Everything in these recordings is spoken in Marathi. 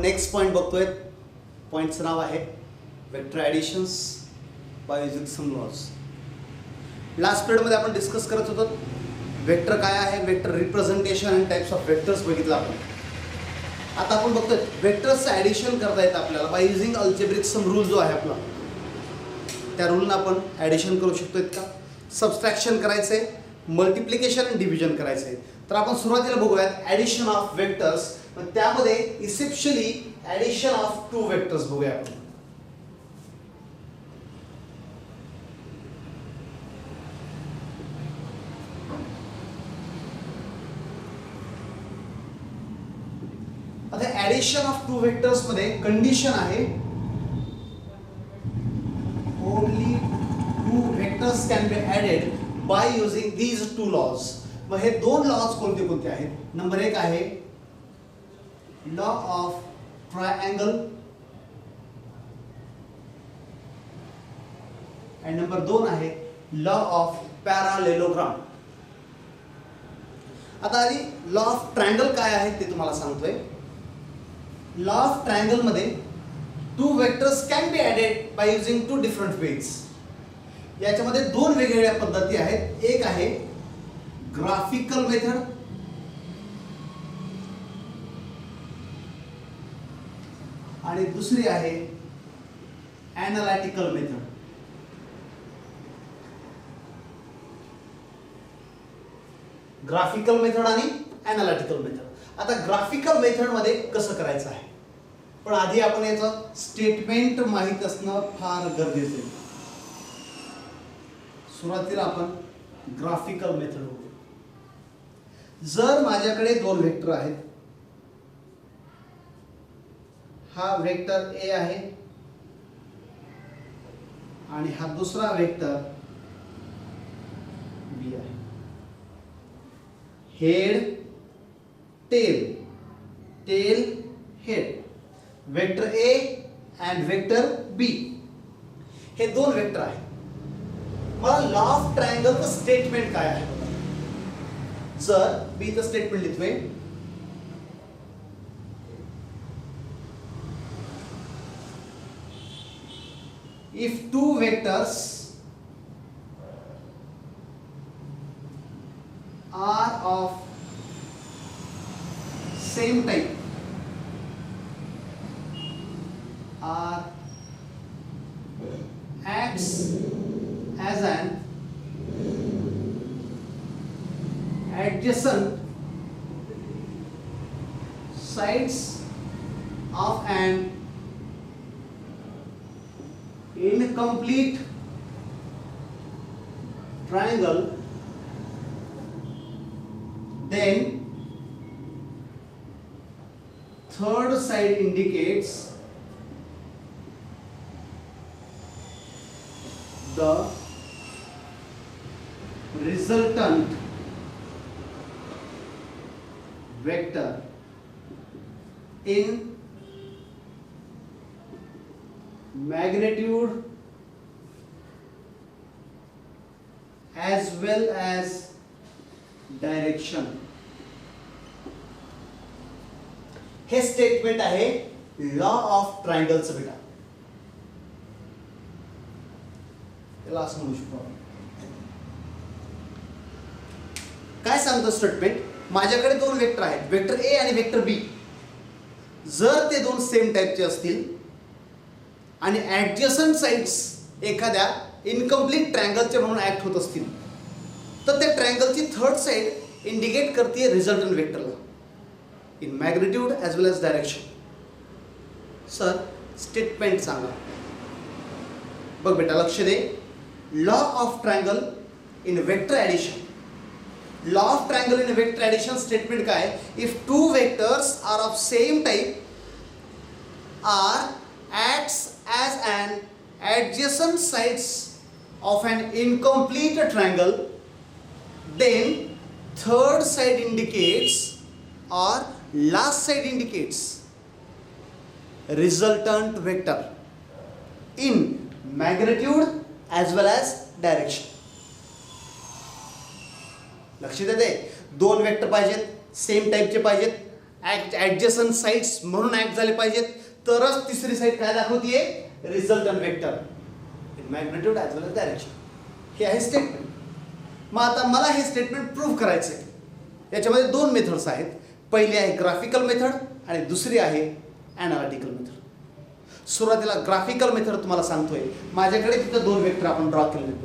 नेक्स्ट पॉईंट बघतोय. पॉईंटचं नाव आहे vector additions by using some laws. Last पिरियडमध्ये आपण डिस्कस करत होतो वेक्टर काय आहे, vector representation and types of vectors बघितलं आपण. आता आपण बघतोय वेक्टर्सचं ॲडिशन करता येतं आपल्याला by using algebraic sum rule जो आहे आपला, त्या रूलनं आपण ॲडिशन करू शकतो. का सबस्ट्रॅक्शन करायचं आहे, मल्टिप्लिकेशन आणि डिव्हिजन करायचं आहे. तर आपण सुरुवातीला बघूयात ॲडिशन ऑफ वेक्टर्स. त्यामध्ये essentially addition of two vectors बघूया आपण. आता ॲडिशन ऑफ टू वेक्टर्स मध्ये कंडिशन आहे only two vectors can be added by using these two laws. मग हे दोन लॉज कोणते कोणते आहेत? नंबर एक आहे लॉ ऑफ ट्रायंगल आणि नंबर दोन आहे लॉ ऑफ पॅरालेलोग्राम. आता आधी लॉ ऑफ ट्रायंगल काय आहे ते तुम्हाला सांगतोय. लॉ ऑफ ट्रायंगल मध्ये two vectors can be added by using two different ways. याच्यामध्ये दोन वेगवेगळ्या पद्धती आहेत. एक आहे ग्राफिकल मेथड आणि दुसरी आहे ॲनालिटिकल मेथड. ग्राफिकल मेथड आणि ॲनालिटिकल मेथड. आता ग्राफिकल मेथड मध्ये कसं करायचं आहे, पण आधी आपण याचं स्टेटमेंट माहीत असणं फार गरजेचं आहे. सुरुवातीला आपण ग्राफिकल मेथड बघू. जर माझ्याकडे दोन वेक्टर आहेत, हा वेक्टर ए आहे आणि हा दुसरा वेक्टर बी आहे. Head tail, tail head, vector A and vector B हे दोन वेक्टर आहेत. मला लॉ ऑफ ट्रायंगलचं स्टेटमेंट काय आहे? जर बी चं स्टेटमेंट लिहितोय if two vectors are of same type are acts as an adjacent sides of an incomplete triangle, then third side indicates the resultant vector in magnitude as well as direction. हे स्टेटमेंट आहे लॉ ऑफ ट्रायंगलचं बेटा. त्याला असं म्हणू शकतो आपण. काय सांगतो स्टेटमेंट? माझ्याकडे दोन वेक्टर आहेत, वेक्टर ए आणि वेक्टर बी. जर ते दोन सेम टाईपचे असतील आणि ॲडजसंट साइड्स एखाद्या इनकम्प्लीट ट्रायंगलचे म्हणून ऍक्ट होत असतील, तर त्या ट्रायंगलची थर्ड साइड इंडिकेट करते रिझल्टंट वेक्टरला in magnitude as well as direction. Sir statement सांगा. बघ बेटा लक्ष दे. Law of triangle in vector addition. Law of triangle in vector addition statement काय? If two vectors are of same type are acts as an adjacent sides of an incomplete triangle, then third side indicates or last side indicates resultant vector in magnitude as well as direction. लक्ष देते. दोन वेक्टर पाहिजेत, सेम टाईपचे पाहिजेत ऍडजसंट साईड्स म्हणून ऍक्ट झाले पाहिजेत, तरच तिसरी साईड काय दाखवतीये, resultant vector in magnitude as well as direction. हे आहे स्टेटमेंट. मग आता मला हे स्टेटमेंट प्रूव्ह करायचं आहे. याच्यामध्ये दोन मेथड्स आहेत. पहिली आहे ग्राफिकल मेथड आणि दुसरी आहे ॲनालिटिकल मेथड. सुरुवातीला ग्राफिकल मेथड तुम्हाला सांगतोय. माझ्याकडे तिथं दोन वेक्टर आपण ड्रॉ केलेले आहेत.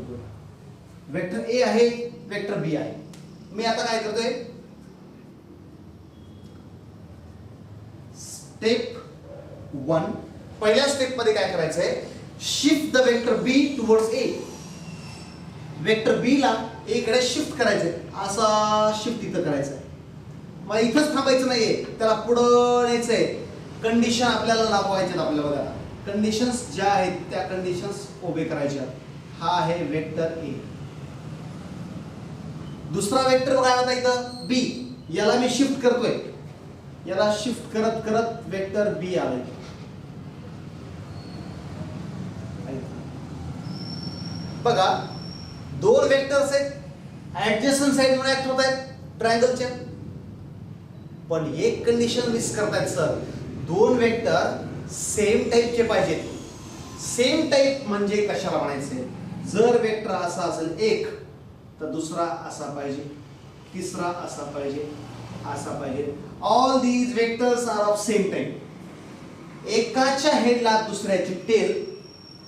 वेक्टर ए आहे, वेक्टर बी आहे. मी आता काय करतोय, स्टेप 1 पहिल्या स्टेप मध्ये काय करायचंय, shift the vector B towards A. Vector B ला ए कडे शिफ्ट करायचंय, असा शिफ्ट इथं करायचंय. मग इथंच थांबायचं नाहीये, त्याला पुढं न्यायचंय. कंडिशन आपल्याला लावायचे, आपल्याला बघा कंडिशन्स ज्या आहेत त्या कंडिशन्स उभे करायच्या. हा आहे वेक्टर ए. दुसरा वेक्टर काय होता इथं, बी. याला मी शिफ्ट करतोय, याला शिफ्ट करत करत वेक्टर बी आलंय. बघा दोन वेक्टर्स आहेत, ऍडजसंट साइड म्हणून ऍक्ट होत आहेत ट्रायंगलच्या. पण एक कंडिशन मिस करतायत सर, दोन वेक्टर सेम टाइपचे पाहिजेत. सेम टाइप म्हणजे कशाला म्हणायचे, जर वेक्टर असा असेल एक, तर दुसरा असा पाहिजे, तिसरा असा पाहिजे, असा पाहिजे. All these vectors are of same type. एकाच्या हेडला दुसऱ्याची टेल,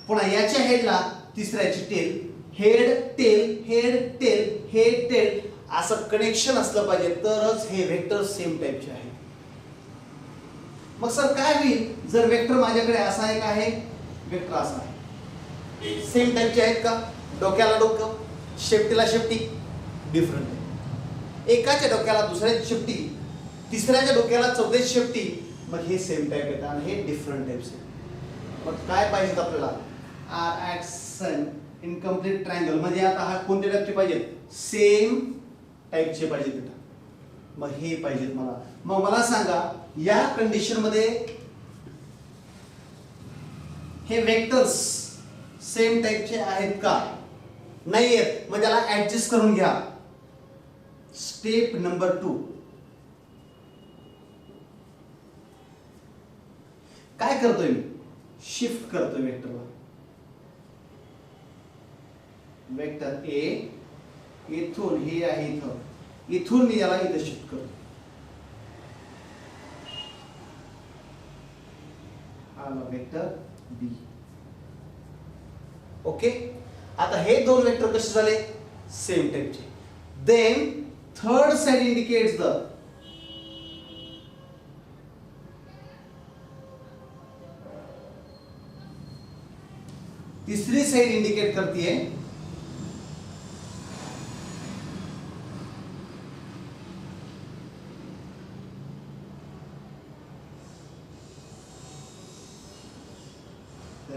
पुन्हा याच्या हेडला तिसऱ्याची tail, head tail, head tail, head tail, असं कनेक्शन असलं पाहिजे, तरच हे वेक्टर सेम टाइपचे आहेत. मग सर काय होईल जर वेक्टर माझ्याकडे असा एक आहे, वेक्टर असा आहे, सेम टाइपचे आहेत का, डोक्याला डोकं, शेपटीला शेपटी डिफरंट आहे. एकाच्या डोक्याला दुसऱ्याची शेपटी, तिसऱ्याच्या डोक्याला चौथ्याची शेपटी, मग हे सेम टाइप आहेत आणि हे डिफरंट टाइप्स आहेत. मग काय पाहिजे आपल्याला, आर ऍडजसंट इनकम्प्लीट ट्रायंगल. म्हणजे आता हा कोणत्या टाइपचे पाहिजेत, सेम टाइपचे पाहिजेत तिथं. मग हे पाहिजेत मला. मग मला सांगा या कंडिशन मध्ये हे वेक्टर्स सेम टाइपचे आहेत का, नाही आहेत. मग त्याला ऍडजस्ट करून घ्या. स्टेप नंबर 2 काय करतोय मी, शिफ्ट करतोय वेक्टरला. वेक्टर ए इथून हे आहे इथं, इथून मी याला इथं शिफ्ट करतो. आला वेक्टर बी. ओके, आता हे दोन वेक्टर कसे झाले, सेम टाइपचे. Then third side indicates the तीसरी साइड इंडिकेट करती है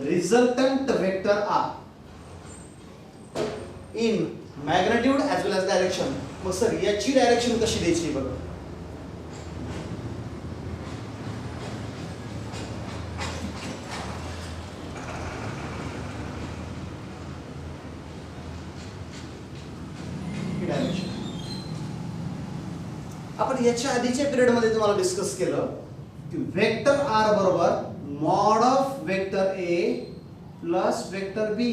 resultant vector R in magnitude as well as direction. मग सर याची डायरेक्शन कशी द्यायची बघा. आपण याच्या आधीच्या पिरियड मध्ये तुम्हाला डिस्कस केलं की वेक्टर R बरोबर mod of vector A plus vector B,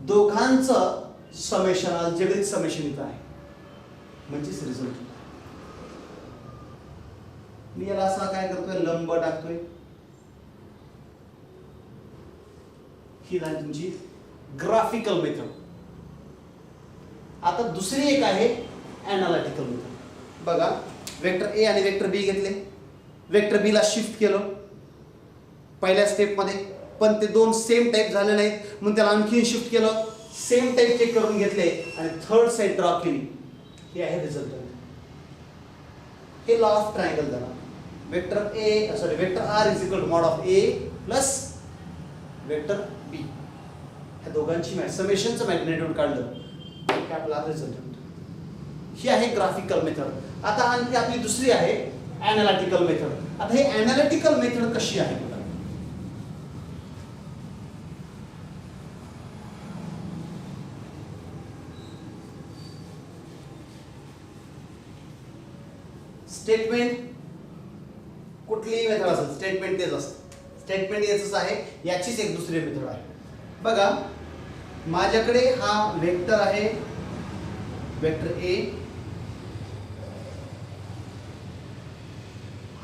दोघांचं समेशन, अल्जेब्रिक समेशन इथं आहे, म्हणजेच रिझल्ट. मी याला असा काय करतोय, लंब टाकतोय. ही झाली तुमची ग्राफिकल मेथड. आता दुसरी एक आहे ॲनालिटिकल मेथड. बघा वेक्टर ए आणि वेक्टर बी घेतले, वेक्टर बी ला शिफ्ट केलं पहिल्या स्टेप मध्ये, पण ते दोन सेम टाइप झाले नाहीत म्हणून त्याला आणखी शिफ्ट केलं, सेम टाइप चेक करून घेतले आणि थर्ड साइड ड्रॉ केली. हे आहे रिझल्टंट. हे लॉ ऑफ ट्रायंगल झाला. Vector A sorry vector R is equal to mod of A plus vector B, ह्या दोघांची समेशनचं मॅग्निट्यूड काढलं की आपला रिझल्टंट. ही आहे ग्राफिकल मेथड. आता आणखी आपली दुसरी आहे ॲनालिटिकल मेथड. आता हे ॲनालिटिकल मेथड कशी आहे, स्टेटमेंट कुठलीही मेथड असेल, स्टेटमेंट तेच असतं. स्टेटमेंट याच आहे, याचीच एक दुसरी मेथड आहे. बघा, माझ्याकडे हा वेक्टर आहे, वेक्टर ए,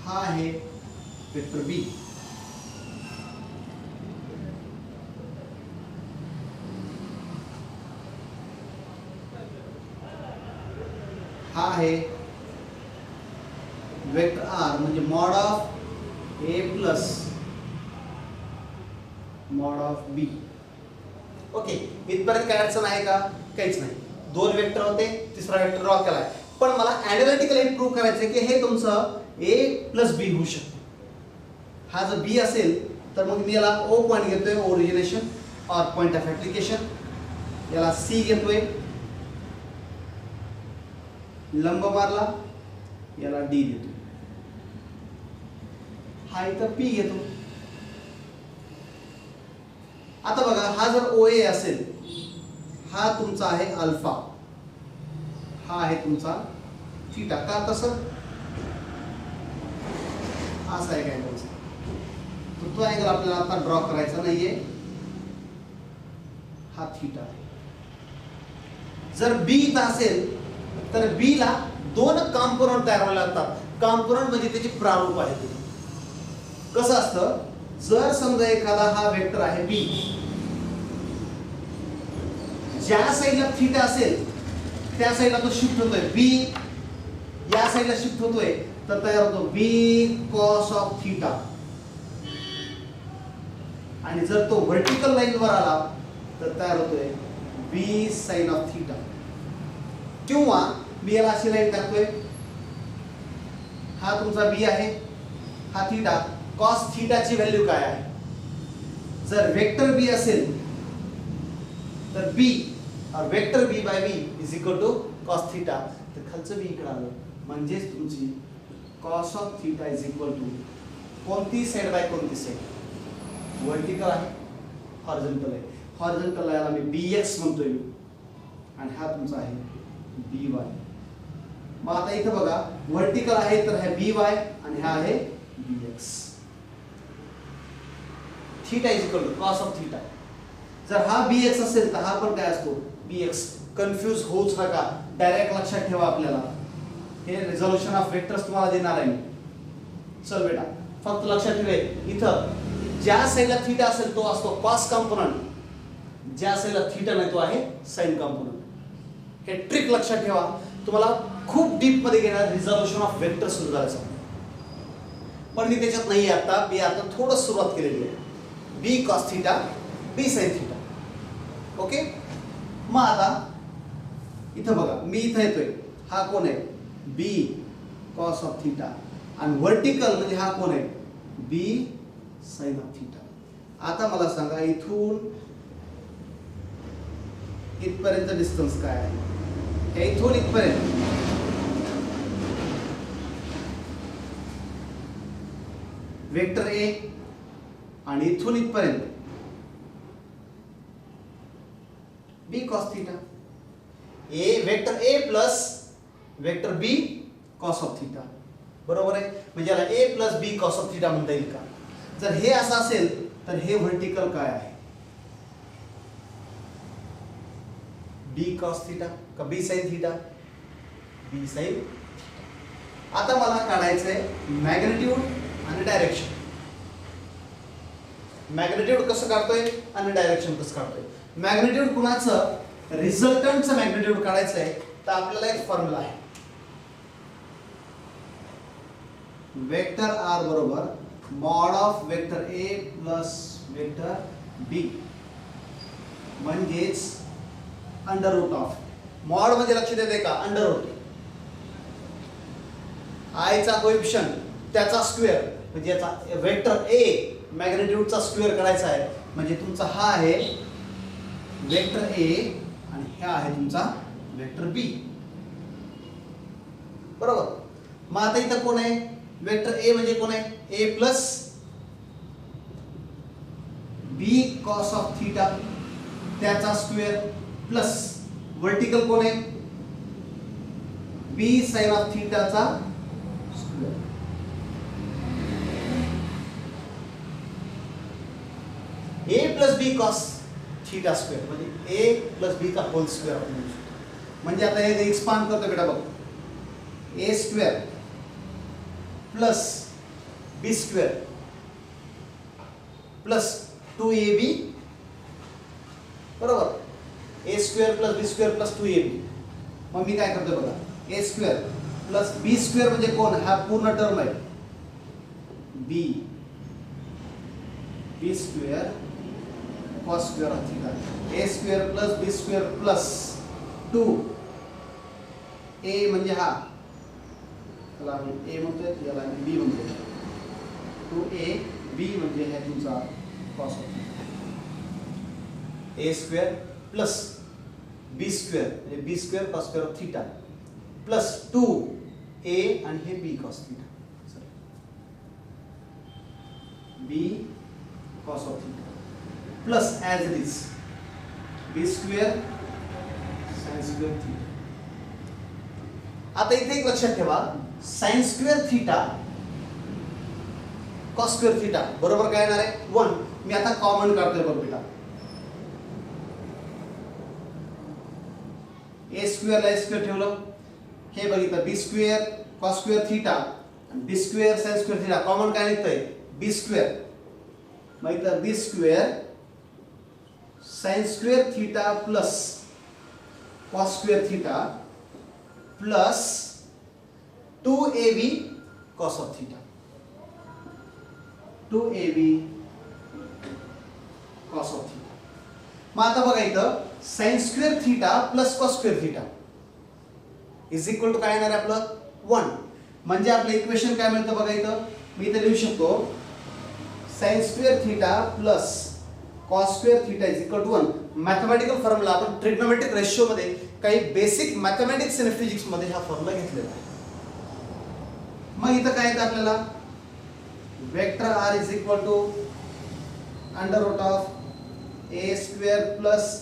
हा आहे वेक्टर बी. हा आहे वेक्टर आर, म्हणजे mod of A plus mod of B. Okay, इथपर्यंत काय अडचण आहे का? काहीच नाही. दोन वेक्टर होते, तिसरा वेक्टर ड्रॉ केलाय. पण मला ॲनालिटिकली प्रूव्ह करायचं की हे तुमचं ए प्लस बी होऊ शकते. हा जर बी असेल तर मग मी याला ओ पॉईंट घेतोय, ओरिजिनेशन और पॉईंट ऑफ ऍप्लिकेशन. याला सी घेतोय, लंब मारला, याला डी देतो. हा इथं पी घेतो. आता बघा, हा जर ओ ए असेल, हा तुमचा आहे अल्फा, हा आहे तुमचा थीटा. का तसं? असा आहे काय तुमचा, तो अँगल आपल्याला आता ड्रॉ करायचा नाहीये. हा थीटा आहे. जर बी इथं असेल तर बी ला दोन कॉम्पोनंट तयार व्हायला लागतात. कॉम्पोनंट म्हणजे त्याची प्रारूप आहे. कसं असतं, जर समजा एखादा हा वेक्टर आहे बी, ज्या साईडला थीटा असेल त्या साईडला तो शिफ्ट होतोय. बी या साईडला शिफ्ट होतोय तर तयार होतो बी कॉस ऑफ थीटा. आणि जर तो व्हर्टिकल लाईन वर आला तर तयार होतोय बी साइन ऑफ थीटा. किंवा मी याला अशी लाईन टाकतोय, हा तुमचा बी आहे, हा थीटा. कॉस थीटाची व्हॅल्यू काय आहे? जर वेक्टर बी असेल तर बी और vector B by B is equal to cos theta. तर खालचं बी इकडे आलं, म्हणजेच तुमची cos of theta is equal to कोणती साइड बाय कोणती साइड? वर्टिकल आहे, हॉरिझॉन्टल आहे. हॉरिझॉन्टल याला मी bx म्हणतोय मी, आणि हा तुमचा आहे by. मग आता इथं बघा, वर्टिकल आहे तर हा by आणि हा आहे bx. Theta is equal to cos of theta. जर हा bx असेल तर हा पण काय असतो bx. कन्फ्यूज होऊच नका, डायरेक्ट लक्षात ठेवा. आपल्याला हे रिझोल्यूशन ऑफ वेक्टर्स तुम्हाला देणार आहे मी. चल बेटा, फक्त लक्षात ठेवा, इथं ज्या साईडला थीटा असेल तो असतो कॉस कॉम्पोनंट, ज्या साईडला थीटा नाही तो आहे साइन कॉम्पोनंट. हे ट्रिक लक्षात ठेवा. तुम्हाला खूप डीप मध्ये घेणार रिझोल्यूशन ऑफ वेक्टर सुरू करायचं. पण मी त्याच्यात नाही आता, मी आता थोडं सुरुवात केलेली आहे. बी कॉस थीटा, बी साइन थीटा. ओके, मग आता इथं बघा, मी इथं येतोय, हा कोण आहे बी कॉस ऑफ थीटा, आणि वर्टिकल म्हणजे हा कोण आहे बी साइन ऑफ थीटा. आता मला सांगा, इथून इथपर्यंत डिस्टन्स काय आहे? इथून इथपर्यंत वेक्टर ए, आणि इथून इथपर्यंत B cos theta. A vector A plus vector B cos of theta. बरोबर आहे? म्हणजे याला A plus B cos of theta म्हणता येईल का? जर हे असं असेल तर हे व्हर्टिकल काय आहे? बी कॉस थीटा का बी साइन थीटा? बी साइन. आता मला काढायचंय मॅग्निट्यूड आणि डायरेक्शन. मॅग्निट्यूड कसं काढतोय आणि डायरेक्शन कसं काढतोय? मॅग्निट्यूड कुणाचं? रिझल्टंटचं मॅग्निट्यूड काढायचं आहे. तर आपल्याला एक फॉर्म्युला आहे, वेक्टर आर बरोबर mod of vector A plus vector B, म्हणजेच अंडर रूट ऑफ. मॉड म्हणजे लक्षात येते का? Under root. आय चा कोएफिशिएंट त्याचा स्क्वेअर, म्हणजे याचा वेक्टर ए मॅग्निट्यूडचा स्क्वेअर करायचा आहे. म्हणजे तुमचा हा आहे वेक्टर ए आणि हा आहे तुमचा वेक्टर बी. बरोबर? मग आता इथं कोण आहे? वेक्टर ए म्हणजे कोण आहे? A plus B cos of theta त्याचा स्क्वेअर प्लस वर्टिकल कोण आहे? बी साइन ऑफ थीटाचा square. A plus B cos theta square म्हणजे ए प्लस बी का होल स्क्वेअर आपण म्हणू शकतो. म्हणजे आता हे एक्सपांड करतो बेटा बघ. A square plus B square plus 2ab बरोबर. A square plus B square plus 2ab. मग मी काय करतो बघा. A square plus B square म्हणजे कोण हा पूर्ण टर्म आहे. B B square cos square of theta. A square plus B square plus 2 A म्हणजे हा त्याला आपण ए म्हणतोय याला बी म्हणतोय. 2a बी म्हणजे हे तुमचा cos of theta. A square plus B square म्हणजे B square cos square of theta plus 2a आणि हे B cos theta. B cos of theta plus as it is B square sine square theta. आता इथे एक लक्षात ठेवा. Sine square theta cos square theta बरोबर काय येणार आहे 1. मी आता कॉमन काढतोय बघ बेटा. ए स्क्वेअर ला स्क्वेअर ठेवलं. हे बघितलं B square cos square theta B square sine square theta. Common काय निघतंय बी स्क्वेअर. मग B square sine square theta plus cos square theta plus 2ab cos of theta. 2ab cos of theta. मग आता बघा इथं sine square theta plus cos square theta is equal to काय येणार आहे आपलं 1. म्हणजे आपलं इक्वेशन काय मिळतं बघा इथं. मी इथं लिहू शकतो sine square theta plus cos square theta is equal to 1. Mathematical formula आपण ट्रिग्नोमेट्रिक रेशिओ मध्ये काही बेसिक मॅथमॅटिक्स आणि फिजिक्स मध्ये हा फॉर्म्युला घेतलेला आहे. मग इथं काय येतं आपल्याला vector r is equal to under root of A square plus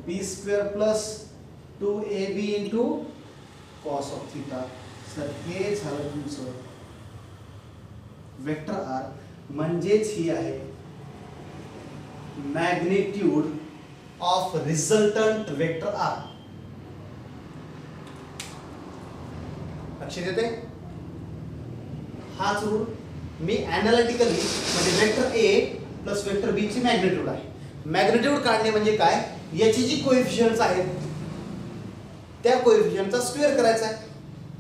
B square plus 2ab into cos of theta. Sir हे झालं तुमचं वेक्टर r. म्हणजेच ही आहे magnitude of resultant vector r. लक्षात येते. हाच रूल मी ॲनालिटिकली म्हणजे vector a plus vector b ची मॅग्निट्यूड आहे. मॅग्निट्यूड काढणे म्हणजे काय याची जी कोएफिशियंट्स आहेत त्या कोएफिशियंटचा स्क्वेअर करायचा आहे.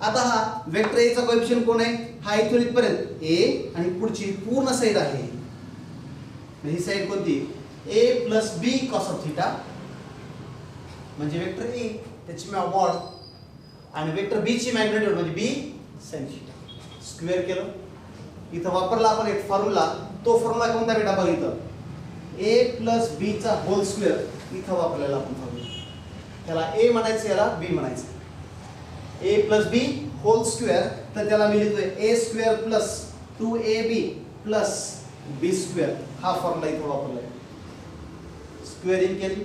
आता हा वेक्टर a चा कोएफिशियंट कोण आहे हा इथून इथपर्यंत a आणि पुढची पूर्ण साइड आहे. ही साइड कोणती a plus b cos of theta म्हणजे वेक्टर a त्याची मॉड आणि वेक्टर b ची मॅग्निट्यूड म्हणजे b sin थीटा. स्क्वेअर केलं. इथं वापरला आपण एक फॉर्म्युला. तो फॉर्म्युला कोणता बेटा बघ इथं a प्लस b चा होल स्क्वेअर इथं वापरलेला आपण फॉर्म्युला. त्याला a म्हणायचं याला b म्हणायचं. a plus b whole square तर त्याला मी लिहितोय a square plus 2ab plus b square. हा फॉर्म्युला इथं वापरलाय. स्क्वेअरिंग केली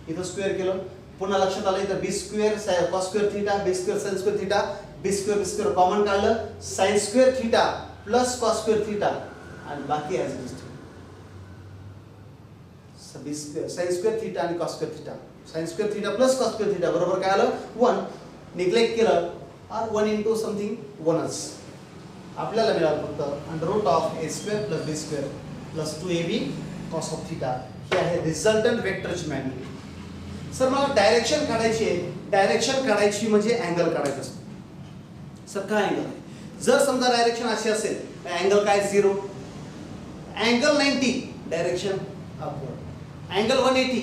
इथं स्क्वेअर केलं. पुन्हा लक्षात आलं इथं B square cos square theta B square sine square theta B square common काढलं. Sine square theta plus cos square theta आणि बाकी as it is B square sine square theta आणि cos square theta. Sine square theta plus cos square theta बरोबर काय आलं 1. निग्लेक्ट केलं और 1 इंटू समथिंग 1च आपल्याला मिळालं फक्त under root of A square plus B square plus 2ab cos of theta. ही आहे रिझल्टंट वेक्टरची मॅग्निट्यूड. सर मला डायरेक्शन काढायची आहे. डायरेक्शन काढायची म्हणजे अँगल काढायचा असतो. सर काय अँगल आहे. जर समजा डायरेक्शन अशी असेल तर अँगल काय 0. Angle 90 direction upward. Angle 180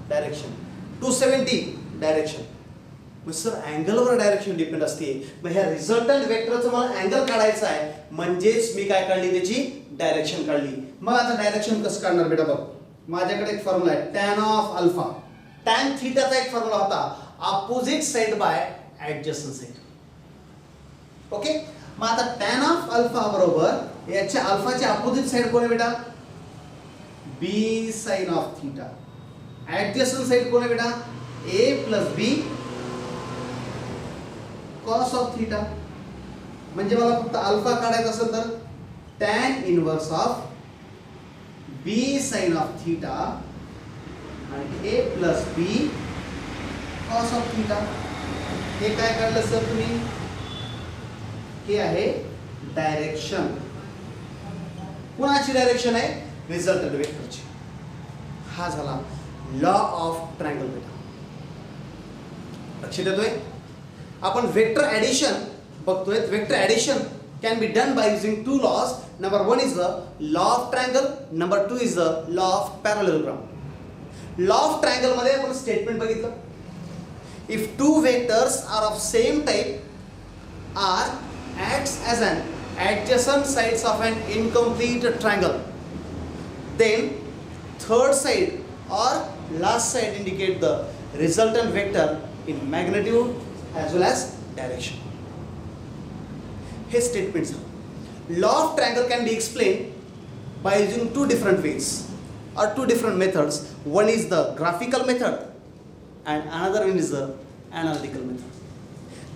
direction 270 direction. मग सर अँगलवर डायरेक्शन डिपेंड असते. मग ह्या रिझल्टंट वेक्टरचं मला अँगल काढायचं आहे म्हणजेच मी काय काढली त्याची डायरेक्शन काढली. मग आता डायरेक्शन कसं काढणार बेटा बघ. माझ्याकडे एक फॉर्म्युला आहे टॅन ऑफ अल्फा. टॅन थीटाचा एक फॉर्म्युला होता opposite side by adjacent side. Okay. मग आता टॅन ऑफ अल्फा बरोबर याच्या अल्फाची अपोजिट साइड कोण आहे बेटा B sine of theta. Adjacent side कोण आहे बेटा a plus b cos of theta. म्हणजे मला फक्त अल्फा काढायचा असेल तर tan inverse of B sine of theta आणि A plus B cos of theta. हे काय काढलं सर तुम्ही? हे आहे डायरेक्शन. कोणाची डायरेक्शन आहे? रिझल्टंट वेक्टरची. हा झाला लॉ ऑफ ट्रायंगल बेटा. लक्षात येतोय? आपण वेक्टर ॲडिशन बघतोय. Vector addition can be done by using two laws. Number one is the law of triangle. Number two is the law of parallelogram. Law of triangle मध्ये आपण स्टेटमेंट बघितलं. If two vectors are of same type R acts as an adjacent sides of an incomplete triangle, then third side or last side indicate the resultant vector in magnitude as well as direction. हे स्टेटमेंट झालं. Law of triangle can be explain by using two different ways or two different methods. One is the graphical method and another one is the analytical method.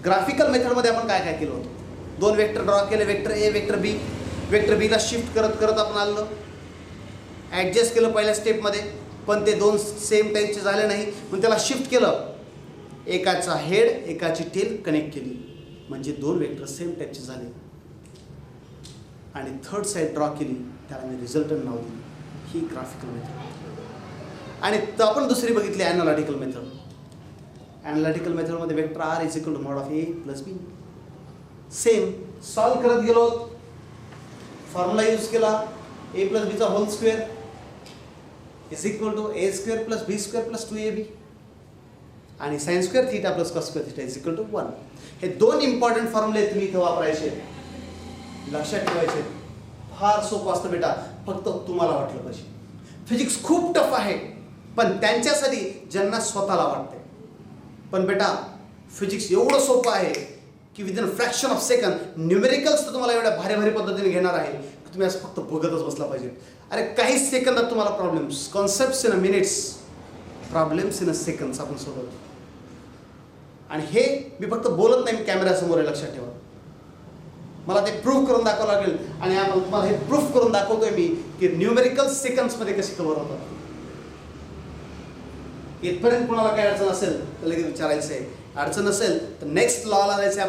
Graphical method मध्ये आपण काय काय केलं होतं? दोन वेक्टर ड्रॉ केले, vector A vector B. Vector बीला शिफ्ट करत करत आपण आलो, ॲडजस्ट केलं पहिल्या स्टेपमध्ये, पण ते दोन सेम टाईपचे झाले नाही म्हणून त्याला शिफ्ट केलं. एकाचा हेड एकाची टेल कनेक्ट केली म्हणजे दोन वेक्टर सेम टाईपचे झाले. आणि थर्ड साईड ड्रॉ केली, त्याला मी रिझल्टंट नाव दिलं. ही ग्राफिकल मेथड. आणि आपण दुसरी बघितली ॲनालिटिकल मेथड. ॲनालिटिकल मेथडमध्ये vector R is equal to mod of A plus B. Same solve करत गेलो, फॉर्म्युला यूज केला, ए प्लस बीचा whole square is equal to A square plus B square plus 2ab आणि sine square theta plus cos square theta is equal to 1. हे दोन इम्पॉर्टंट फॉर्म्युले तुम्ही इथं वापरायचे, लक्षात ठेवायचे. फार सोपं असतं बेटा, फक्त तुम्हाला वाटलं पाहिजे. फिजिक्स खूप टफ आहे, पण त्यांच्यासाठी ज्यांना स्वतःला वाटते. पण बेटा फिजिक्स एवढं सोपं आहे की within a fraction of second numericals तर तुम्हाला एवढ्या भारी भारी पद्धतीने घेणार आहे की तुम्ही असं फक्त बघतच बसला पाहिजे. अरे काही सेकंदात तुम्हाला problems, concepts in a minutes, problems in a seconds आपण सोडवतो. आणि हे मी फक्त बोलत नाही, मी कॅमेऱ्यासमोर आहे, लक्षात ठेवा. मला ते प्रूफ करून दाखवावं लागेल आणि आम्हाला तुम्हाला हे प्रूफ करून दाखवतोय मी की न्यूमेरिकल सेकंड्समध्ये कशी कव्हर होतात. इथपर्यंत कोणाला काय अडचण असेल तर लगेच विचारायचं आहे. अडचण असेल तर नेक्स्ट लॉला जायचं.